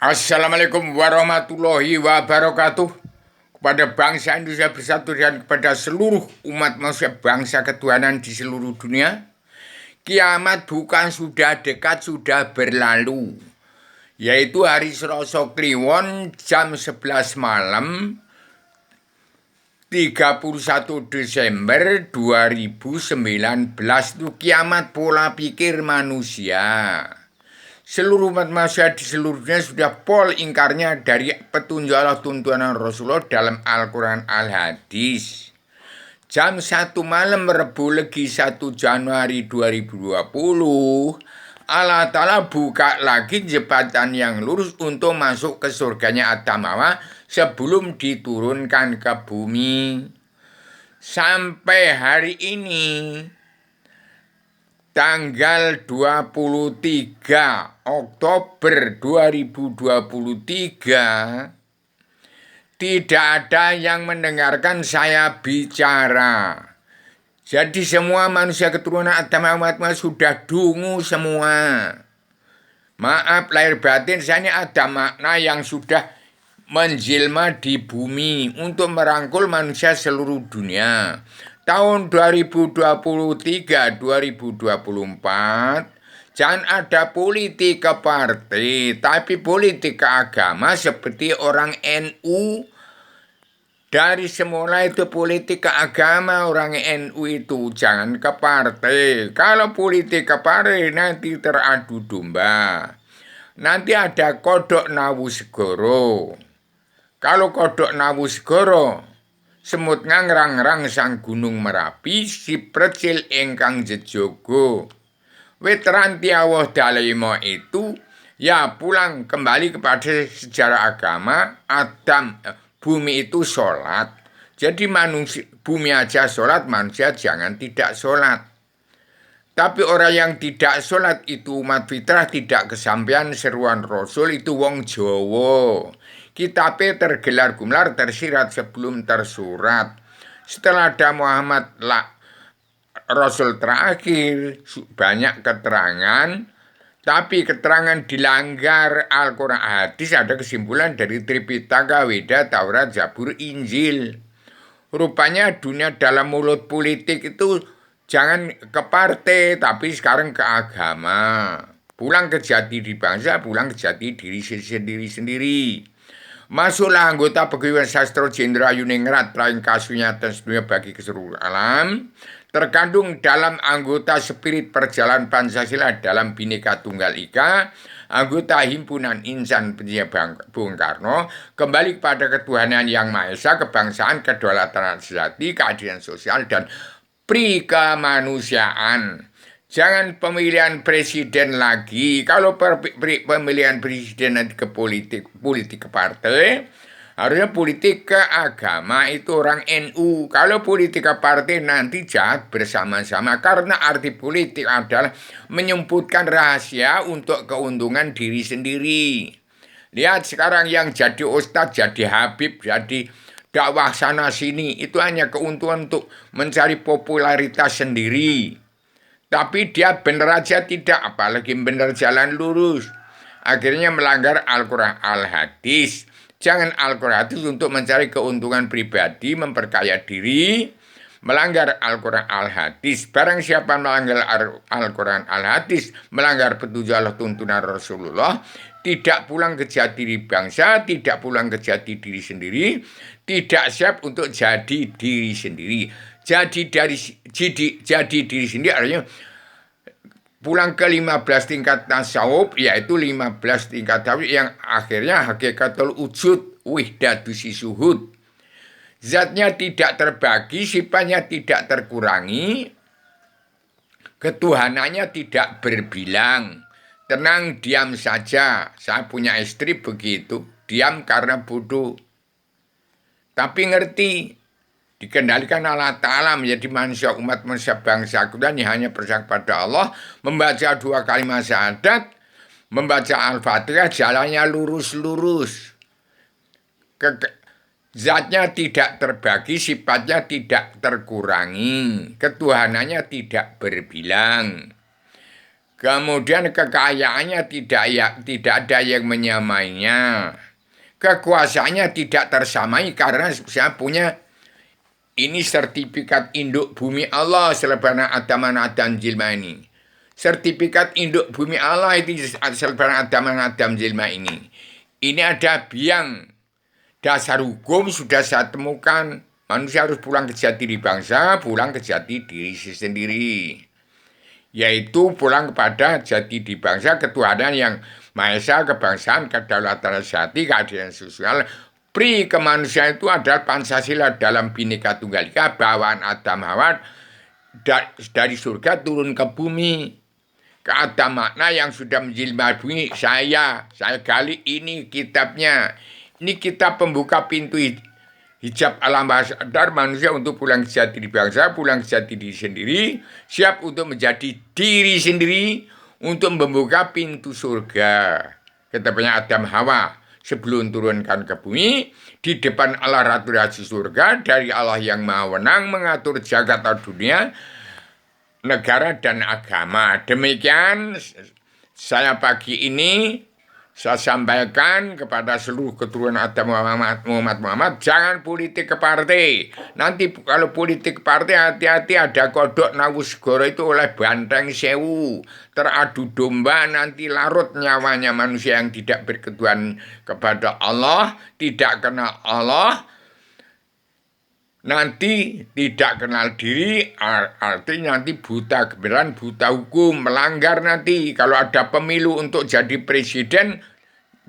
Assalamualaikum warahmatullahi wabarakatuh. Kepada bangsa Indonesia bersatu dan kepada seluruh umat manusia bangsa ketuhanan di seluruh dunia. Kiamat bukan sudah dekat, sudah berlalu. Yaitu hari Selasa Kliwon jam 11 malam 31 Desember 2019 itu kiamat pola pikir manusia. Seluruh umat manusia di seluruh dunia sudah pol ingkarnya dari petunjuk Allah tuntunan Rasulullah dalam Al-Quran Al-Hadis. Jam 1 malam Rebu Legi 1 Januari 2020, Allah Ta'ala buka lagi jembatan yang lurus untuk masuk ke surganya Adam Hawa sebelum diturunkan ke bumi. Sampai hari ini, tanggal 23 Oktober 2023, tidak ada yang mendengarkan saya bicara. Jadi semua manusia keturunan Adam Muhammad sudah dungu semua. Maaf lahir batin, saya ini ada makna yang sudah menjelma di bumi untuk merangkul manusia seluruh dunia. Tahun 2023-2024, jangan ada politik ke partai, tapi politik ke agama seperti orang NU. Dari semula itu politik ke agama orang NU itu, jangan ke partai. Kalau politik ke partai nanti teradu domba. Nanti ada kodok Nawu Segoro. Kalau kodok Nawu Segoro, semut ngangrang-rang sang gunung Merapi, si precil engkang jejogo. Veteran Tiawah Dalema itu ya pulang kembali kepada sejarah agama. Bumi itu sholat. Jadi manusia, bumi aja sholat, manusia jangan tidak sholat. Tapi orang yang tidak sholat itu umat fitrah tidak kesampaian seruan Rasul itu wong Jawa. Kitabnya tergelar gumlar tersirat sebelum tersurat. Setelah ada Muhammad Rasul terakhir banyak keterangan, tapi keterangan dilanggar Al-Quran hadis ada kesimpulan dari Tripitaka, Weda, Taurat, Zabur, Injil. Rupanya dunia dalam mulut politik itu jangan ke partai, tapi sekarang ke agama. Pulang ke jati diri bangsa, pulang ke jati diri sendiri. Masuklah anggota Pegawai Sastro Jenderal Yuningrat Praing Kasunyatan Dunia bagi keseluruhan alam. Terkandung dalam anggota spirit perjalanan Pancasila dalam Bhinneka Tunggal Ika, anggota Himpunan Insan Penjaya Bung Karno, kembali kepada ketuhanan yang Maha Esa, kebangsaan, kedaulatan sejati, keadilan sosial, dan prikemanusiaan. Jangan pemilihan presiden lagi. Kalau pemilihan presiden nanti ke politik ke partai, harusnya politik ke agama itu orang NU. Kalau politik ke partai nanti jahat bersama-sama. Karena arti politik adalah menyemputkan rahasia untuk keuntungan diri sendiri. Lihat sekarang yang jadi ustadz, jadi habib, jadi dakwah sana sini. Itu hanya keuntungan untuk mencari popularitas sendiri. Tapi dia benar aja tidak, apalagi benar jalan lurus. Akhirnya melanggar Al-Quran Al-Hadis. Jangan Al-Quran Hadis untuk mencari keuntungan pribadi, memperkaya diri. Melanggar Al-Quran Al-Hadis. Barang siapa melanggar Al-Quran Al-Hadis, melanggar petunjuk Allah tuntunan Rasulullah, tidak pulang ke jati diri bangsa, tidak pulang ke jati diri sendiri, tidak siap untuk jadi diri sendiri. Jadi diri sendiri artinya pulang ke 15 tingkat tasawuf, yaitu 15 tingkat tasawuf yang akhirnya hakikatul wujud, wihdatus suhud. Zatnya tidak terbagi, sifatnya tidak terkurangi, ketuhanannya tidak berbilang. Tenang, diam saja. Saya punya istri begitu, diam karena bodoh. Tapi ngerti, dikendalikan Allah Ta'ala menjadi manusia, umat manusia bangsa dan hanya percaya pada Allah, membaca 2 kalimat syahadat, membaca Al-Fatihah, jalannya lurus-lurus. Zatnya tidak terbagi, sifatnya tidak terkurangi, ketuhanannya tidak berbilang. Kemudian kekayaannya tidak ada yang menyamainya. Kekuasaannya tidak tersamai karena saya punya ini sertifikat induk bumi Allah selebana adaman adam jilma ini. Sertifikat induk bumi Allah itu selebana adaman adam jilma ini. Ini ada biang dasar hukum sudah saya temukan. Manusia harus pulang ke jati diri bangsa, pulang ke jati diri sendiri. Yaitu pulang kepada jati diri bangsa, ketuhanan yang Maha Esa, kebangsaan, kedaulatan sejati, keadilan sosial. Pri kemanusiaan itu adalah Pancasila dalam Bhinneka Tunggal Ika, bawaan Adam Hawa dari surga turun ke bumi. Ada makna yang sudah menjelma bumi. Saya gali ini kitabnya. Ini kitab pembuka pintu hijab alam bawah sadar manusia untuk pulang ke jati diri bangsa, pulang ke jati diri sendiri, siap untuk menjadi diri sendiri, untuk membuka pintu surga. Ketepatnya Adam Hawa sebelum turunkan ke bumi, di depan Allah Ratu Raja surga, dari Allah yang Maha Wenang mengatur jagat dunia, negara dan agama. Demikian saya pagi ini saya sampaikan kepada seluruh keturunan Adam Muhammad, jangan politik ke partai. Nanti kalau politik ke partai, hati-hati ada kodok Nawusgoro itu oleh banteng sewu. Teradu domba, nanti larut nyawanya manusia yang tidak berketuhanan kepada Allah, tidak kenal Allah, nanti tidak kenal diri, artinya nanti buta kebenaran, buta hukum, melanggar nanti. Kalau ada pemilu untuk jadi presiden,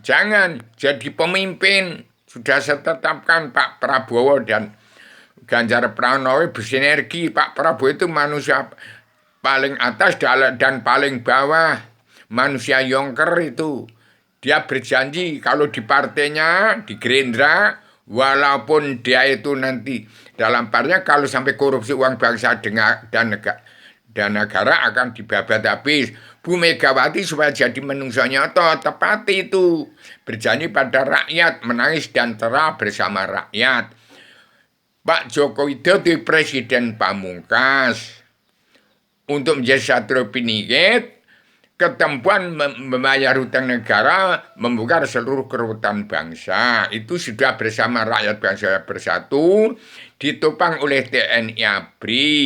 jangan jadi pemimpin. Sudah saya tetapkan Pak Prabowo dan Ganjar Pranowo bersinergi. Pak Prabowo itu manusia paling atas dan paling bawah, manusia yongker itu. Dia berjanji kalau di partainya, di Gerindra, walaupun dia itu nanti dalam partainya kalau sampai korupsi uang bangsa dan negara akan dibabat habis. Bu Megawati supaya jadi menungso nyoto, tepat itu. Berjanji pada rakyat, menangis dan terah bersama rakyat. Pak Joko Widodo itu presiden pamungkas. Untuk menjadi satrio piningit, ketempuan membayar hutang negara, membuka seluruh kerutan bangsa. Itu sudah bersama rakyat bangsa bersatu, ditopang oleh TNI ABRI.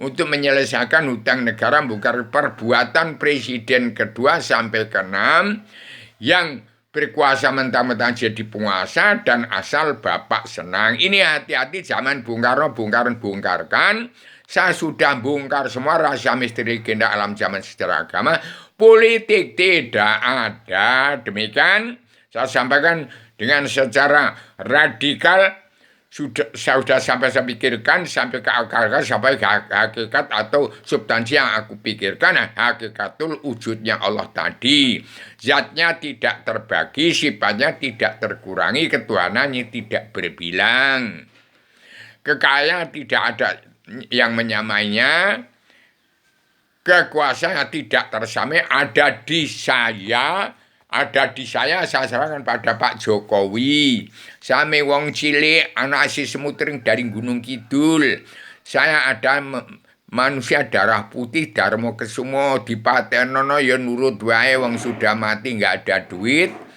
Untuk menyelesaikan hutang negara, membuka perbuatan presiden kedua sampai ke-6, yang berkuasa mentang-mentang jadi penguasa dan asal bapak senang. Ini hati-hati, zaman Bung Karno bongkarkan. Saya sudah bongkar semua rahasia misteri agenda alam zaman sejarah agama. Politik tidak ada. Demikian saya sampaikan dengan secara radikal. Saya sudah sampai saya pikirkan, sampai ke akar, sampai ke hakikat atau substansi yang aku pikirkan. Hakikatul wujudnya Allah tadi. Zatnya tidak terbagi, sifatnya tidak terkurangi, ketuhanannya tidak berbilang. Kekayaan tidak ada yang menyamainya, kekuasaan tidak tersamai, ada di saya. Saya serahkan pada Pak Jokowi. Same wong cilik, anak si semutring dari Gunung Kidul. Saya ada manusia darah putih, Darmo Kesumo, dipatenono ya nurut wae, wong sudah mati nggak ada duit.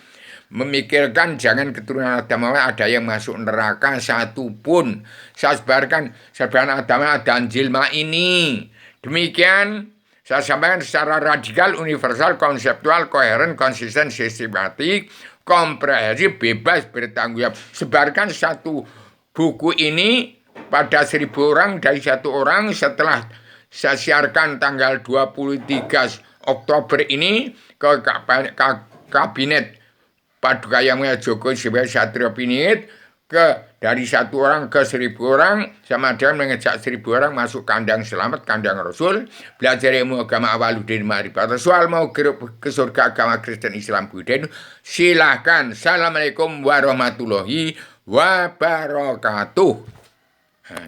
Memikirkan jangan keturunan Adam ada yang masuk neraka satu pun. Saya sebarkan sebarkan Adam dan jilma ini. Demikian saya sampaikan secara radikal, universal, konseptual, koheren, konsisten, sistematik, komprehensif, bebas, bertanggung jawab. Sebarkan satu buku ini pada 1.000 orang dari satu orang setelah saya siarkan tanggal 23 Oktober ini ke kabinet Paduka Yang Jokowi sebagai Satrio Piningit, dari satu orang ke 1.000 orang, sama dengan mengejak 1.000 orang masuk kandang selamat, kandang Rasul, belajar ilmu agama awaludin ma'rifat. Soal mau ke surga agama Kristen Islam Buddha, silahkan. Assalamualaikum warahmatullahi wabarakatuh.